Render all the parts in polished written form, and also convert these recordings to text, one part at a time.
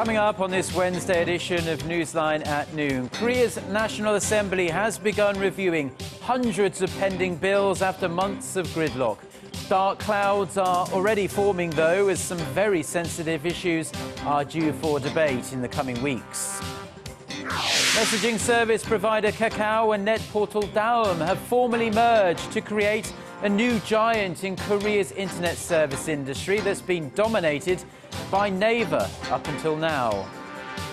Coming up on this Wednesday edition of Newsline at Noon, Korea's National Assembly has begun reviewing hundreds of pending bills after months of gridlock. Dark clouds are already forming, though, as some very sensitive issues are due for debate in the coming weeks. Messaging service provider Kakao and net portal Daum have formally merged to create a new giant in Korea's internet service industry that's been dominated by Naver up until now.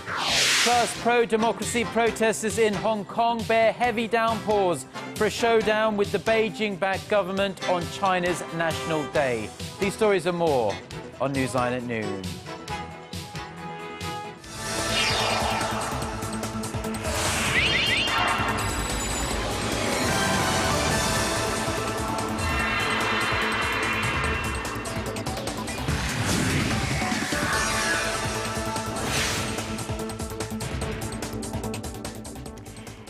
Plus, pro-democracy protesters in Hong Kong bear heavy downpours for a showdown with the Beijing-backed government on China's National Day. These stories and more on Newsline at Noon.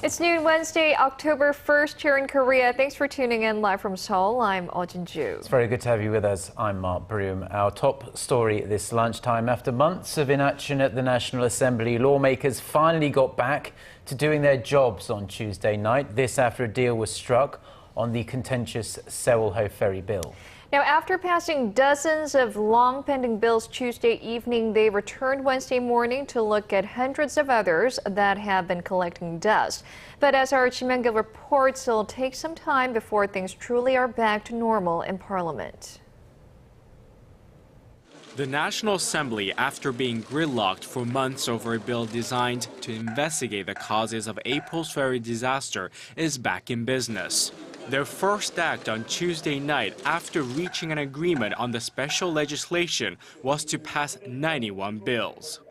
It's noon Wednesday, October 1st here in Korea. Thanks for tuning in live from Seoul. I'm Eoh Jin-joo. It's very good to have you with us. I'm Mark Broome. Our top story this lunchtime. After months of inaction at the National Assembly, lawmakers finally got back to doing their jobs on Tuesday night. This after a deal was struck on the contentious Seoul ferry bill. Now, after passing dozens of long-pending bills Tuesday evening, they returned Wednesday morning to look at hundreds of others that have been collecting dust. But as our Kim Young-gil reports, it'll take some time before things truly are back to normal in Parliament. The National Assembly, after being gridlocked for months over a bill designed to investigate the causes of April's ferry disaster, is back in business. Their first act on Tuesday night after reaching an agreement on the special legislation was to pass 91 bills.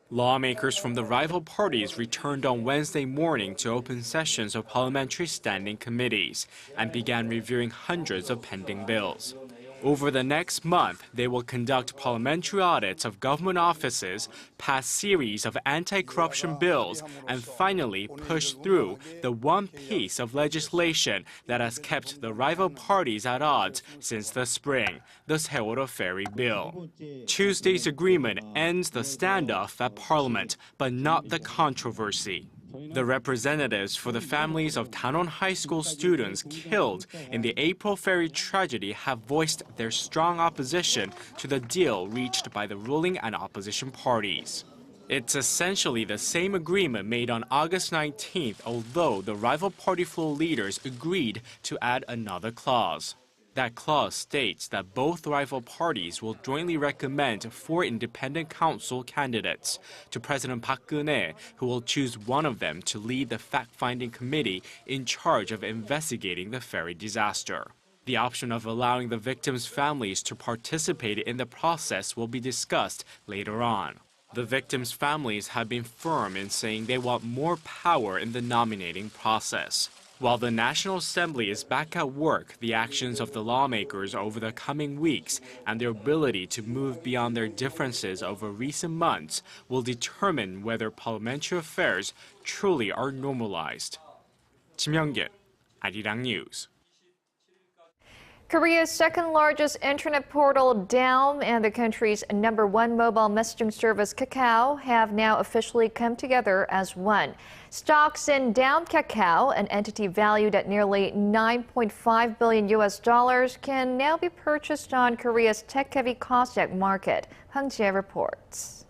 Lawmakers from the rival parties returned on Wednesday morning to open sessions of parliamentary standing committees and began reviewing hundreds of pending bills. Over the next month, they will conduct parliamentary audits of government offices, pass series of anti-corruption bills, and finally push through the one piece of legislation that has kept the rival parties at odds since the spring, the Seoul ferry bill. Tuesday's agreement ends the standoff at Parliament, but not the controversy. The representatives for the families of Daum High School students killed in the April ferry tragedy have voiced their strong opposition to the deal reached by the ruling and opposition parties. It's essentially the same agreement made on August 19th, although the rival party floor leaders agreed to add another clause. That clause states that both rival parties will jointly recommend 4 independent council candidates to President Park Geun-hye, who will choose one of them to lead the fact-finding committee in charge of investigating the ferry disaster. The option of allowing the victims' families to participate in the process will be discussed later on. The victims' families have been firm in saying they want more power in the nominating process. While the National Assembly is back at work, the actions of the lawmakers over the coming weeks and their ability to move beyond their differences over recent months will determine whether parliamentary affairs truly are normalized. Kim Young-gil, Arirang News. Korea's second-largest internet portal, Daum, and the country's #1 mobile messaging service, Kakao, have now officially come together as one. Stocks in Daum Kakao, an entity valued at nearly $9.5 billion, can now be purchased on Korea's tech-heavy Kosdaq market. Hung Jie reports.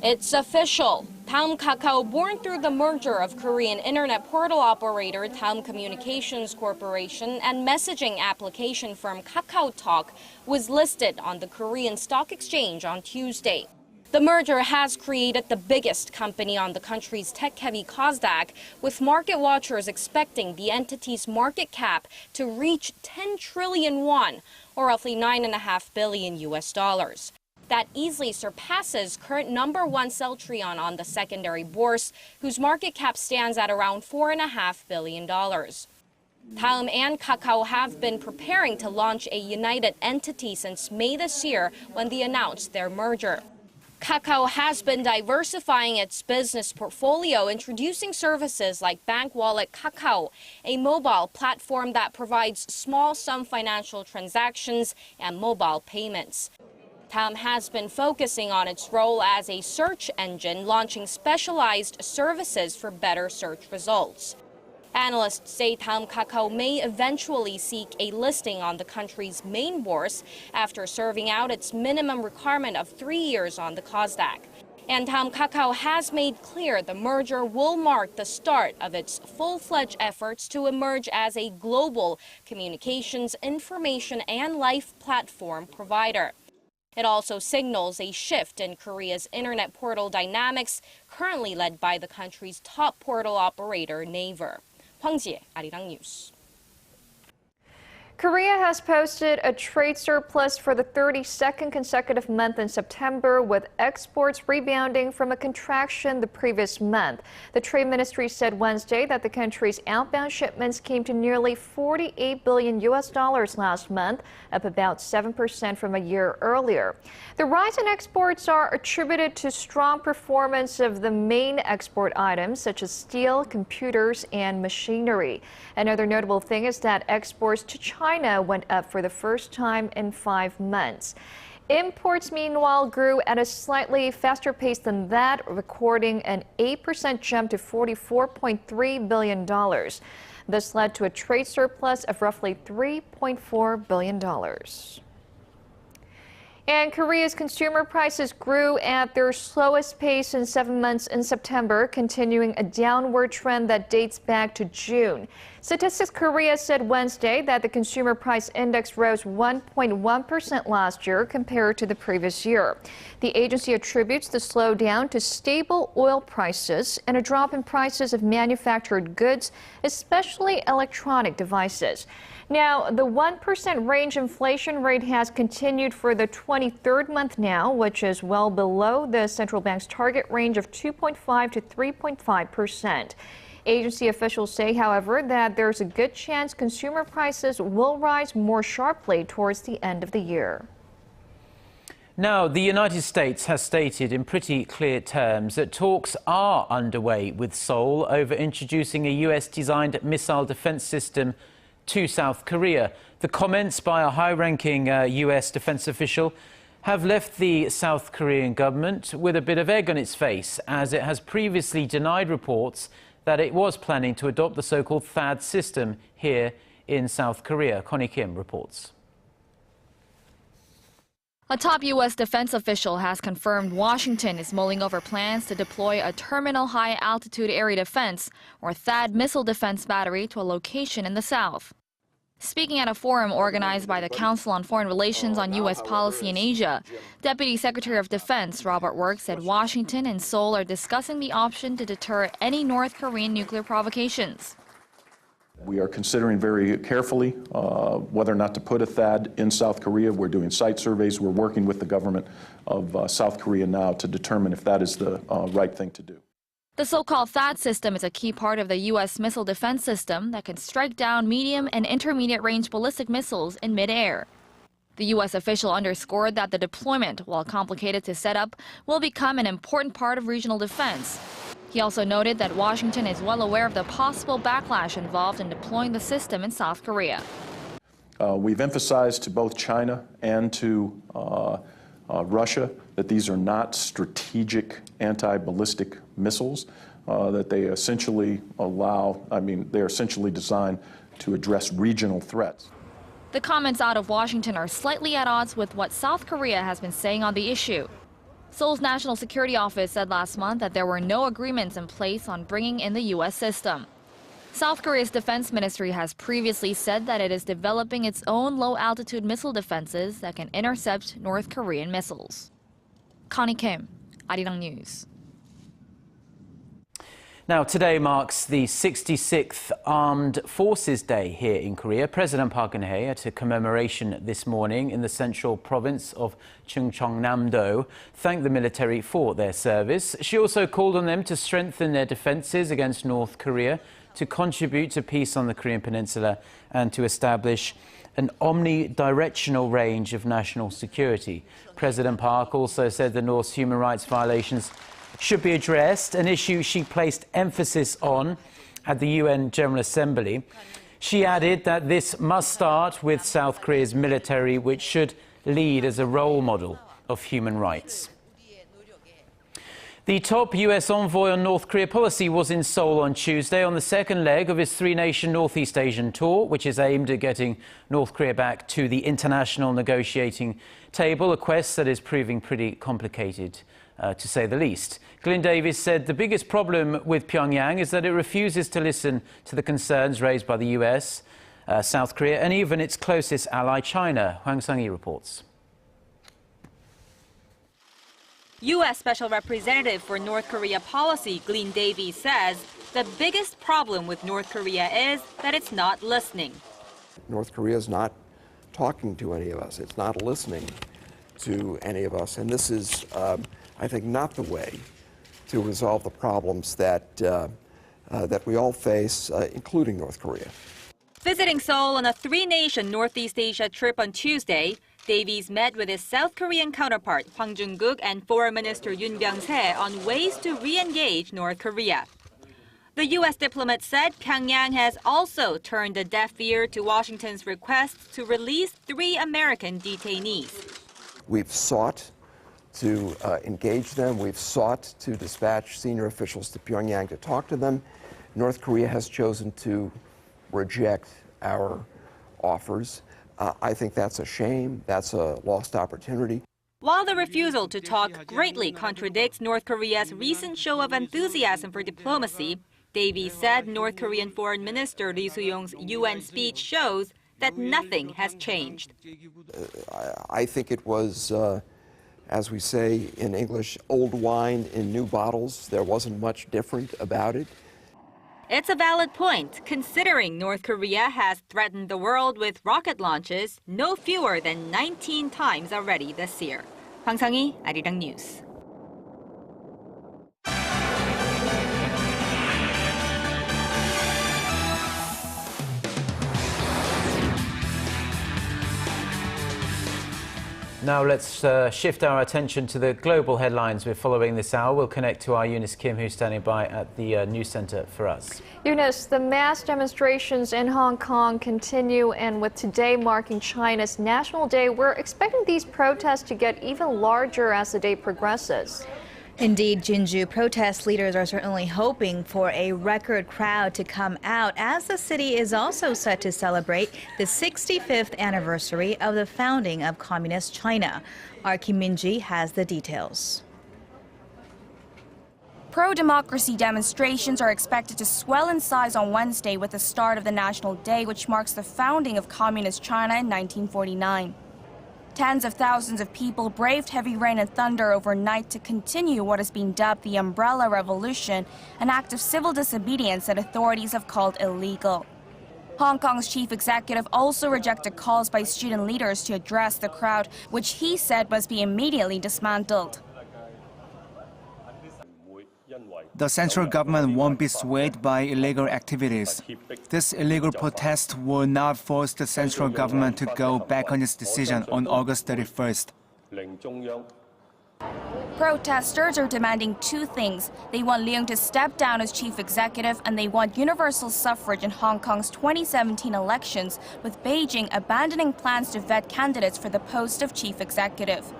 It's official. Daum Kakao, born through the merger of Korean internet portal operator Daum Communications Corporation and messaging application firm Kakao Talk, was listed on the Korean Stock Exchange on Tuesday. The merger has created the biggest company on the country's tech-heavy Kosdaq, with market watchers expecting the entity's market cap to reach 10 trillion won, or roughly $9.5 billion. That easily surpasses current #1 Celltrion on the secondary bourse, whose market cap stands at around $4.5 billion. Daum and Kakao have been preparing to launch a united entity since May this year when they announced their merger. Kakao has been diversifying its business portfolio, introducing services like bank wallet Kakao, a mobile platform that provides small sum financial transactions and mobile payments. Daum has been focusing on its role as a search engine, launching specialized services for better search results. Analysts say Kakao Kakao may eventually seek a listing on the country's main bourse after serving out its minimum requirement of 3 years on the Kosdaq. And Kakao Kakao has made clear the merger will mark the start of its full-fledged efforts to emerge as a global communications, information, and life platform provider. It also signals a shift in Korea's internet portal dynamics, currently led by the country's top portal operator, Naver. Hwang Jie, Arirang News. Korea has posted a trade surplus for the 32nd consecutive month in September, with exports rebounding from a contraction the previous month. The Trade Ministry said Wednesday that the country's outbound shipments came to nearly $48 billion last month, up about 7% from a year earlier. The rise in exports are attributed to strong performance of the main export items such as steel, computers, and machinery. Another notable thing is that exports to China went up for the first time in 5 months. Imports, meanwhile, grew at a slightly faster pace than that, recording an 8% jump to $44.3 billion. This led to a trade surplus of roughly $3.4 billion. And Korea's consumer prices grew at their slowest pace in 7 months in September, continuing a downward trend that dates back to June. Statistics Korea said Wednesday that the consumer price index rose 1.1% last year compared to the previous year. The agency attributes the slowdown to stable oil prices and a drop in prices of manufactured goods, especially electronic devices. Now, the 1% range inflation rate has continued for the 23rd month now, which is well below the central bank's target range of 2.5 to 3.5%. Agency officials say, however, that there's a good chance consumer prices will rise more sharply towards the end of the year. Now, the United States has stated in pretty clear terms that talks are underway with Seoul over introducing a US-designed missile defense system to South Korea. The comments by a high-ranking US defense official have left the South Korean government with a bit of egg on its face, as it has previously denied reports that it was planning to adopt the so-called THAAD system here in South Korea. Connie Kim reports. A top U.S. defense official has confirmed Washington is mulling over plans to deploy a terminal high-altitude area defense, or THAAD missile defense battery, to a location in the south. Speaking at a forum organized by the Council on Foreign Relations on U.S. Policy in Asia, Deputy Secretary of Defense Robert Work said Washington and Seoul are discussing the option to deter any North Korean nuclear provocations. We are considering very carefully whether or not to put a THAAD in South Korea. We're doing site surveys. We're working with the government of South Korea now to determine if that is the right thing to do. The so-called THAAD system is a key part of the U.S. missile defense system that can strike down medium and intermediate-range ballistic missiles in mid-air. The U.S. official underscored that the deployment, while complicated to set up, will become an important part of regional defense. He also noted that Washington is well aware of the possible backlash involved in deploying the system in South Korea. We've emphasized to both China and to Russia that these are not strategic anti-ballistic missiles, that they essentially they're essentially designed to address regional threats. The comments out of Washington are slightly at odds with what South Korea has been saying on the issue. Seoul's National Security Office said last month that there were no agreements in place on bringing in the U.S. system. South Korea's defense ministry has previously said that it is developing its own low-altitude missile defenses that can intercept North Korean missiles. Connie Kim, Arirang News. Now, today marks the 66th Armed Forces Day here in Korea. President Park Geun-hye, at a commemoration this morning in the central province of Chungcheongnam-do, thanked the military for their service. She also called on them to strengthen their defences against North Korea, to contribute to peace on the Korean Peninsula, and to establish an omnidirectional range of national security. President Park also said the North's human rights violations should be addressed, an issue she placed emphasis on at the UN General Assembly. She added that this must start with South Korea's military, which should lead as a role model of human rights. The top US envoy on North Korea policy was in Seoul on Tuesday on the second leg of his three-nation Northeast Asian tour, which is aimed at getting North Korea back to the international negotiating table, a quest that is proving pretty complicated, to say the least. Glyn Davis said the biggest problem with Pyongyang is that it refuses to listen to the concerns raised by the US, South Korea, and even its closest ally, China. Hwang Sang-hee reports. U.S. Special Representative for North Korea Policy Glyn Davis says the biggest problem with North Korea is that it's not listening. North Korea is not talking to any of us. It's not listening to any of us. And this is, I think, not the way to resolve the problems that we all face, including North Korea. Visiting Seoul on a three-nation Northeast Asia trip on Tuesday, Davies met with his South Korean counterpart Hwang Jung-guk and Foreign Minister Yoon Byung-se on ways to re-engage North Korea. The U.S. diplomat said Pyongyang has also turned a deaf ear to Washington's request to release 3 American detainees. We've sought to engage them. We've sought to dispatch senior officials to Pyongyang to talk to them. North Korea has chosen to reject our offers. I think that's a shame. That's a lost opportunity. While the refusal to talk greatly contradicts North Korea's recent show of enthusiasm for diplomacy, Davies said North Korean Foreign Minister Lee Soo-yong's UN speech shows that nothing has changed. I think it was, as we say in English, old wine in new bottles. There wasn't much different about it. It's a valid point, considering North Korea has threatened the world with rocket launches no fewer than 19 times already this year. Hwang Sang-hee, Arirang News. Now let's shift our attention to the global headlines we're following this hour. We'll connect to our Eunice Kim, who's standing by at the news center for us. Eunice, the mass demonstrations in Hong Kong continue, and with today marking China's National Day, we're expecting these protests to get even larger as the day progresses. Indeed, Jin-joo, protest leaders are certainly hoping for a record crowd to come out as the city is also set to celebrate the 65th anniversary of the founding of Communist China. Our Kim Min-ji has the details. Pro-democracy demonstrations are expected to swell in size on Wednesday with the start of the National Day, which marks the founding of Communist China in 1949. Tens of thousands of people braved heavy rain and thunder overnight to continue what has been dubbed the Umbrella Revolution, an act of civil disobedience that authorities have called illegal. Hong Kong's chief executive also rejected calls by student leaders to address the crowd, which he said must be immediately dismantled. The central government won't be swayed by illegal activities. This illegal protest will not force the central government to go back on its decision on August 31st. Protesters are demanding 2 things. They want Leung to step down as chief executive, and they want universal suffrage in Hong Kong's 2017 elections, with Beijing abandoning plans to vet candidates for the post of chief executive.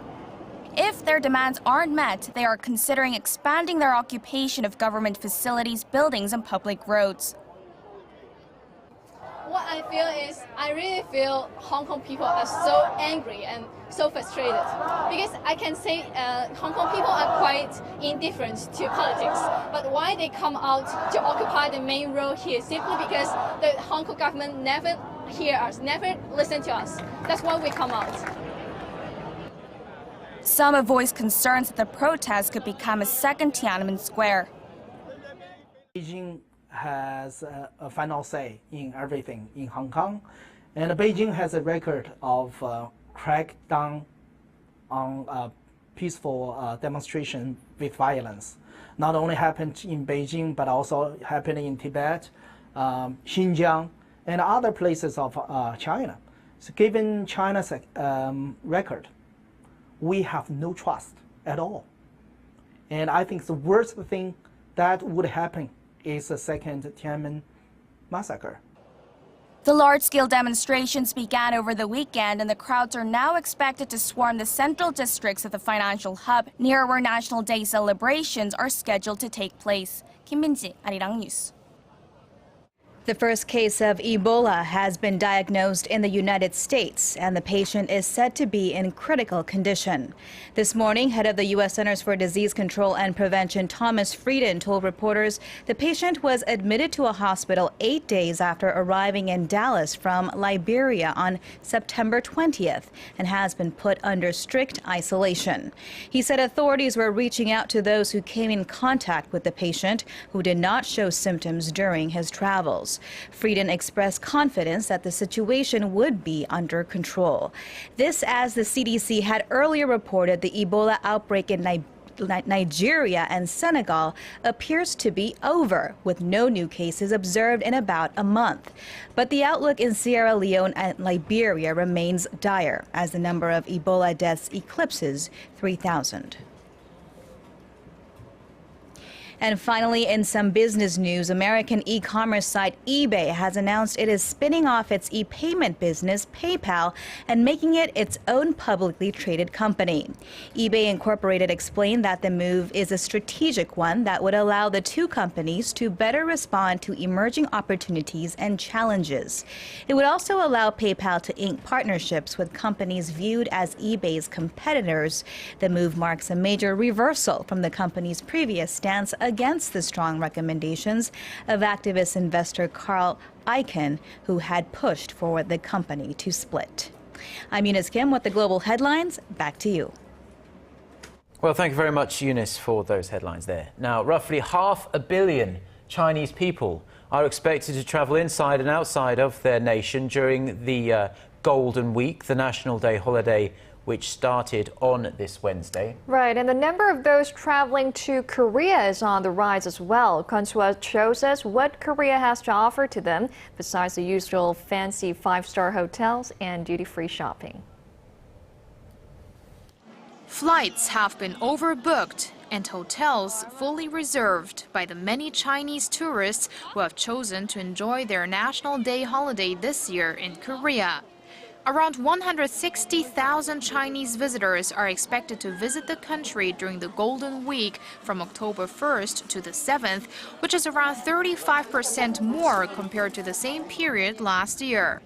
If their demands aren't met, they are considering expanding their occupation of government facilities, buildings, and public roads. What I feel is, I really feel Hong Kong people are so angry and so frustrated. Because I can say Hong Kong people are quite indifferent to politics. But why they come out to occupy the main road here? Simply because the Hong Kong government never hear us, never listen to us. That's why we come out. Some have voiced concerns that the protest could become a second Tiananmen Square. Beijing has a final say in everything in Hong Kong, and Beijing has a record of crackdown on peaceful demonstration with violence. Not only happened in Beijing, but also happened in Tibet, Xinjiang, and other places of China. So given China's record, we have no trust at all. And I think the worst thing that would happen is a second Tiananmen massacre. The large-scale demonstrations began over the weekend, and the crowds are now expected to swarm the central districts of the financial hub, near where National Day celebrations are scheduled to take place. Kim Min-ji, Arirang News. The first case of Ebola has been diagnosed in the United States, and the patient is said to be in critical condition. This morning, head of the U.S. Centers for Disease Control and Prevention, Thomas Frieden, told reporters the patient was admitted to a hospital 8 days after arriving in Dallas from Liberia on September 20th and has been put under strict isolation. He said authorities were reaching out to those who came in contact with the patient who did not show symptoms during his travels. Frieden expressed confidence that the situation would be under control. This as the CDC had earlier reported the Ebola outbreak in Nigeria and Senegal appears to be over, with no new cases observed in about a month. But the outlook in Sierra Leone and Liberia remains dire as the number of Ebola deaths eclipses 3,000. And finally, in some business news, American e-commerce site eBay has announced it is spinning off its e-payment business, PayPal, and making it its own publicly traded company. eBay Incorporated explained that the move is a strategic one that would allow the two companies to better respond to emerging opportunities and challenges. It would also allow PayPal to ink partnerships with companies viewed as eBay's competitors. The move marks a major reversal from the company's previous stance against the strong recommendations of activist investor Carl Icahn, who had pushed for the company to split. I'm Eunice Kim with the global headlines. Back to you. Well, thank you very much, Eunice, for those headlines there. Now, roughly 500 million Chinese people are expected to travel inside and outside of their nation during the Golden Week, the National Day holiday, which started on this Wednesday. Right, and the number of those traveling to Korea is on the rise as well. Kwon-soo shows us what Korea has to offer to them, besides the usual fancy five-star hotels and duty-free shopping. Flights have been overbooked and hotels fully reserved by the many Chinese tourists who have chosen to enjoy their National Day holiday this year in Korea. Around 160,000 Chinese visitors are expected to visit the country during the Golden Week from October 1st to the 7th, which is around 35% more compared to the same period last year.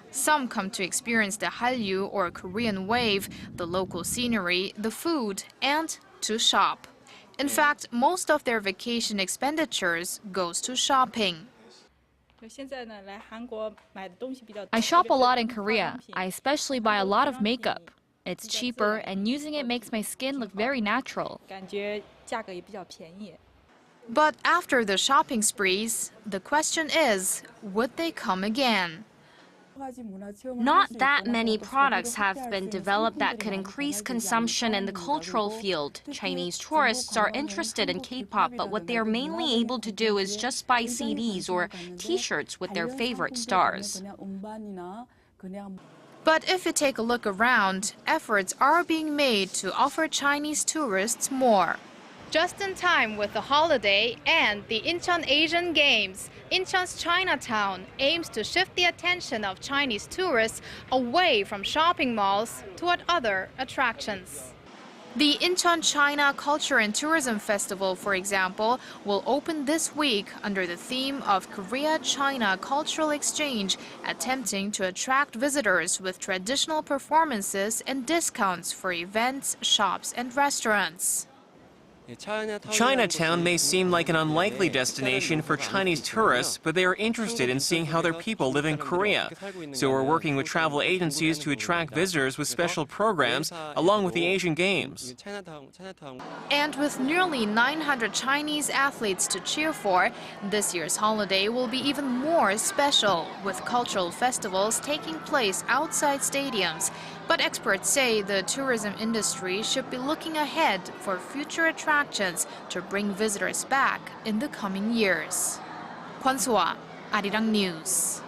Some come to experience the Hallyu or Korean wave, the local scenery, the food, and to shop. In fact, most of their vacation expenditures goes to shopping. I shop a lot in Korea. I especially buy a lot of makeup. It's cheaper, and using it makes my skin look very natural. But after the shopping sprees, the question is, would they come again? Not that many products have been developed that could increase consumption in the cultural field. Chinese tourists are interested in K-pop, but what they are mainly able to do is just buy CDs or T-shirts with their favorite stars. But if you take a look around, efforts are being made to offer Chinese tourists more. Just in time with the holiday and the Incheon Asian Games, Incheon's Chinatown aims to shift the attention of Chinese tourists away from shopping malls toward other attractions. The Incheon China Culture and Tourism Festival, for example, will open this week under the theme of Korea-China Cultural Exchange, attempting to attract visitors with traditional performances and discounts for events, shops, and restaurants. Chinatown may seem like an unlikely destination for Chinese tourists, but they are interested in seeing how their people live in Korea. So we're working with travel agencies to attract visitors with special programs, along with the Asian Games. And with nearly 900 Chinese athletes to cheer for, this year's holiday will be even more special, with cultural festivals taking place outside stadiums. But experts say the tourism industry should be looking ahead for future attractions to bring visitors back in the coming years. Kwon-soo, Arirang News.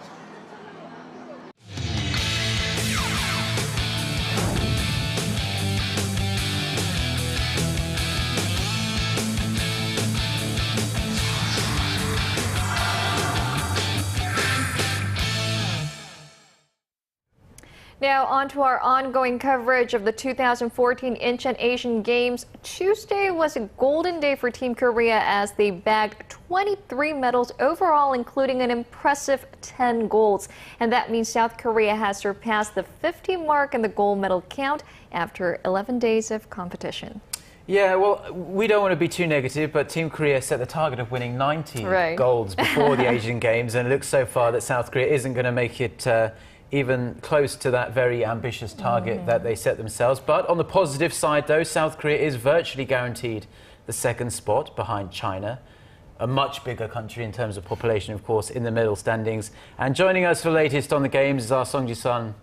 Now, on to our ongoing coverage of the 2014 Incheon Asian Games. Tuesday was a golden day for Team Korea as they bagged 23 medals overall, including an impressive 10 golds. And that means South Korea has surpassed the 50 mark in the gold medal count after 11 days of competition. Yeah, well, we don't want to be too negative, but Team Korea set the target of winning 90 golds before the Asian Games, and it looks so far that South Korea isn't going to make it even close to that very ambitious target that they set themselves. But on the positive side, though, South Korea is virtually guaranteed the second spot behind China, a much bigger country in terms of population, of course, in the medal standings. And joining us for the latest on the Games is our Song Ji-sun.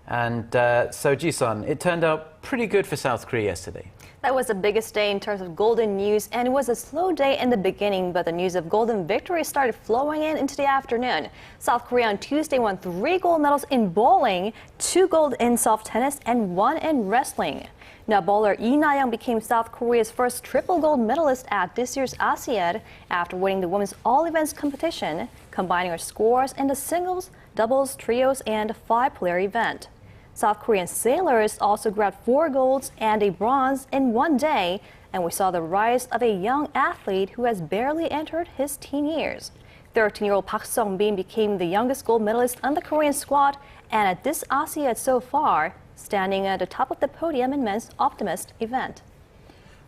And so, Ji-sun, it turned out pretty good for South Korea yesterday. That was the biggest day in terms of golden news, and it was a slow day in the beginning, but the news of golden victory started flowing into the afternoon. South Korea on Tuesday won 3 gold medals in bowling, 2 gold in soft tennis, and 1 in wrestling. Now, bowler Lee Na-young became South Korea's first triple gold medalist at this year's ASEAN after winning the women's all-events competition, combining her scores in the singles, doubles, trios, and 5-player event. South Korean sailors also grabbed 4 golds and a bronze in one day, and we saw the rise of a young athlete who has barely entered his teen years. 13-year-old Park Sung-bin became the youngest gold medalist on the Korean squad, and at this ASEAN so far, standing at the top of the podium in men's optimist event.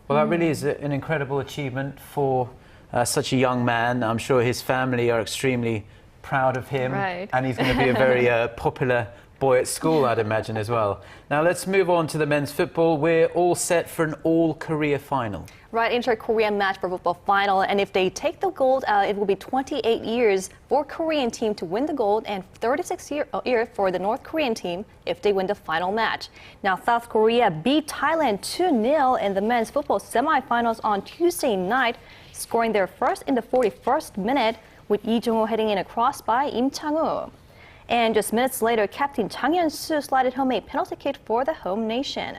Well, that really is an incredible achievement for such a young man. I'm sure his family are extremely proud of him, and he's going to be a very popular boy at school, I'd imagine, as well. Now, let's move on to the men's football. We're all set for an all-Korea final. Right, inter-Korean match for football final, and if they take the gold, it will be 28 years for Korean team to win the gold and 36 years for the North Korean team if they win the final match. Now, South Korea beat Thailand 2-0 in the men's football semifinals on Tuesday night, scoring their first in the 41st minute with Lee Jong-ho heading in a cross by Im Chang-woo. And just minutes later, Captain Chang Hyun-soo slided home a penalty kick for the home nation.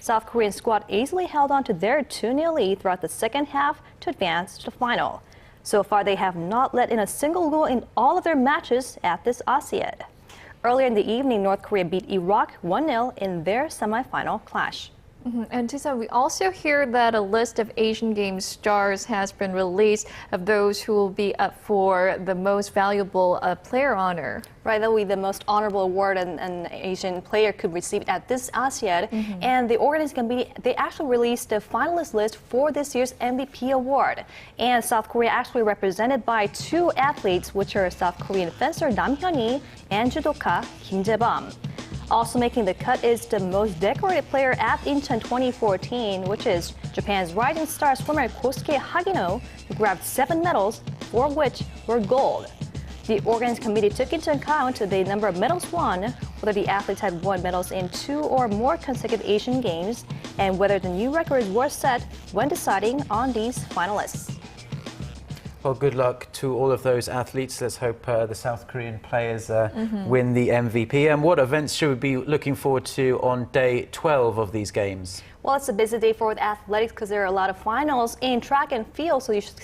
South Korean squad easily held on to their 2-0 lead throughout the second half to advance to the final. So far, they have not let in a single goal in all of their matches at this ASEAN. Earlier in the evening, North Korea beat Iraq 1-0 in their semifinal clash. And Tisa, we also hear that a list of Asian Games stars has been released of those who will be up for the most valuable player honor. Right, that will be the most honorable award an Asian player could receive at this ASEAN. And the organizing committee, they actually released the finalist list for this year's MVP award. And South Korea actually represented by 2 athletes, which are South Korean fencer Nam Hyun-hee and judoka Kim Jae-bum. Also making the cut is the most decorated player at Incheon 2014, which is Japan's rising star swimmer Kosuke Hagino, who grabbed 7 medals, 4 of which were gold. The organizing committee took into account the number of medals won, whether the athletes had won medals in 2 or more consecutive Asian Games, and whether the new records were set when deciding on these finalists. Well, good luck to all of those athletes. Let's hope the South Korean players win the MVP. And what events should we be looking forward to on day 12 of these games? Well, it's a busy day for the athletics because there are a lot of finals in track and field, so you should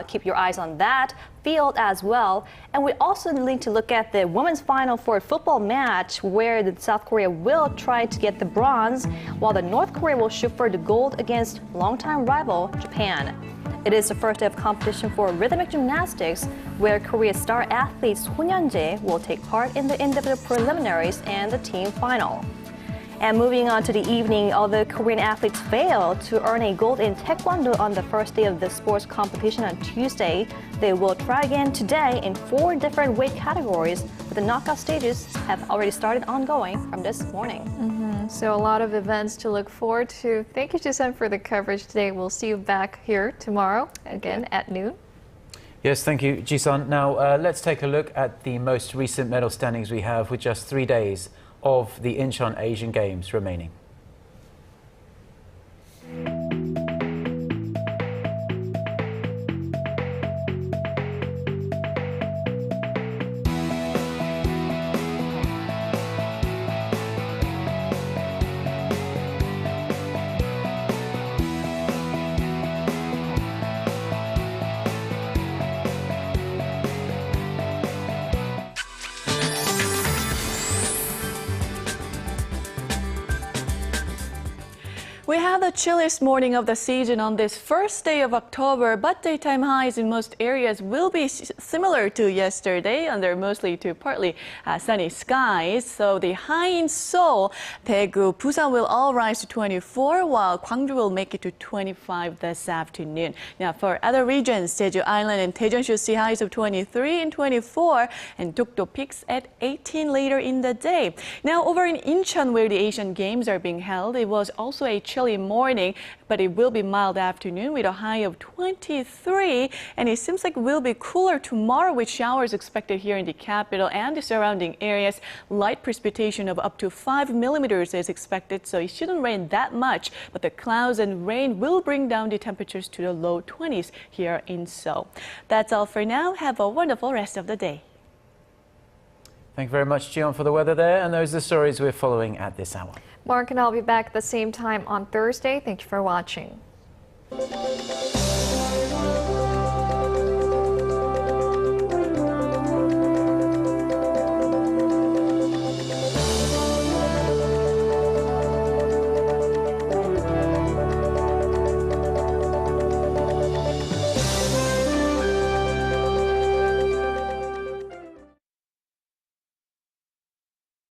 keep your eyes on that field as well. And we also need to look at the women's final for a football match where the South Korea will try to get the bronze, while the North Korea will shoot for the gold against longtime rival Japan. It is the first day of competition for rhythmic gymnastics, where Korea's star athlete Son Hyun-jae will take part in the individual preliminaries and the team final. And moving on to the evening, although Korean athletes failed to earn a gold in Taekwondo on the first day of the sports competition on Tuesday, they will try again today in 4 different weight categories, but the knockout stages have already started ongoing from this morning. So a lot of events to look forward to. Thank you, Ji-sun, for the coverage today. We'll see you back here tomorrow, again at noon. Yes, thank you, Ji-sun. Now, let's take a look at the most recent medal standings we have with just 3 days of the Incheon Asian Games remaining. We had the chilliest morning of the season on this first day of October, but daytime highs in most areas will be similar to yesterday under mostly to partly sunny skies. So the high in Seoul, Daegu, Busan will all rise to 24, while Gwangju will make it to 25 this afternoon. Now for other regions, Jeju Island and Daejeon should see highs of 23 and 24, and Dokdo peaks at 18 later in the day. Now over in Incheon, where the Asian Games are being held, it was also a chilly morning, but it will be mild afternoon with a high of 23, and it seems like it will be cooler tomorrow with showers expected here in the capital and the surrounding areas. Light precipitation of up to 5 millimeters is expected, so it shouldn't rain that much, but the clouds and rain will bring down the temperatures to the low 20s here in Seoul. That's all for now. Have a wonderful rest of the day. Thank you very much, Jion, for the weather there, and those are the stories we're following at this hour. Mark and I'll be back at the same time on Thursday. Thank you for watching.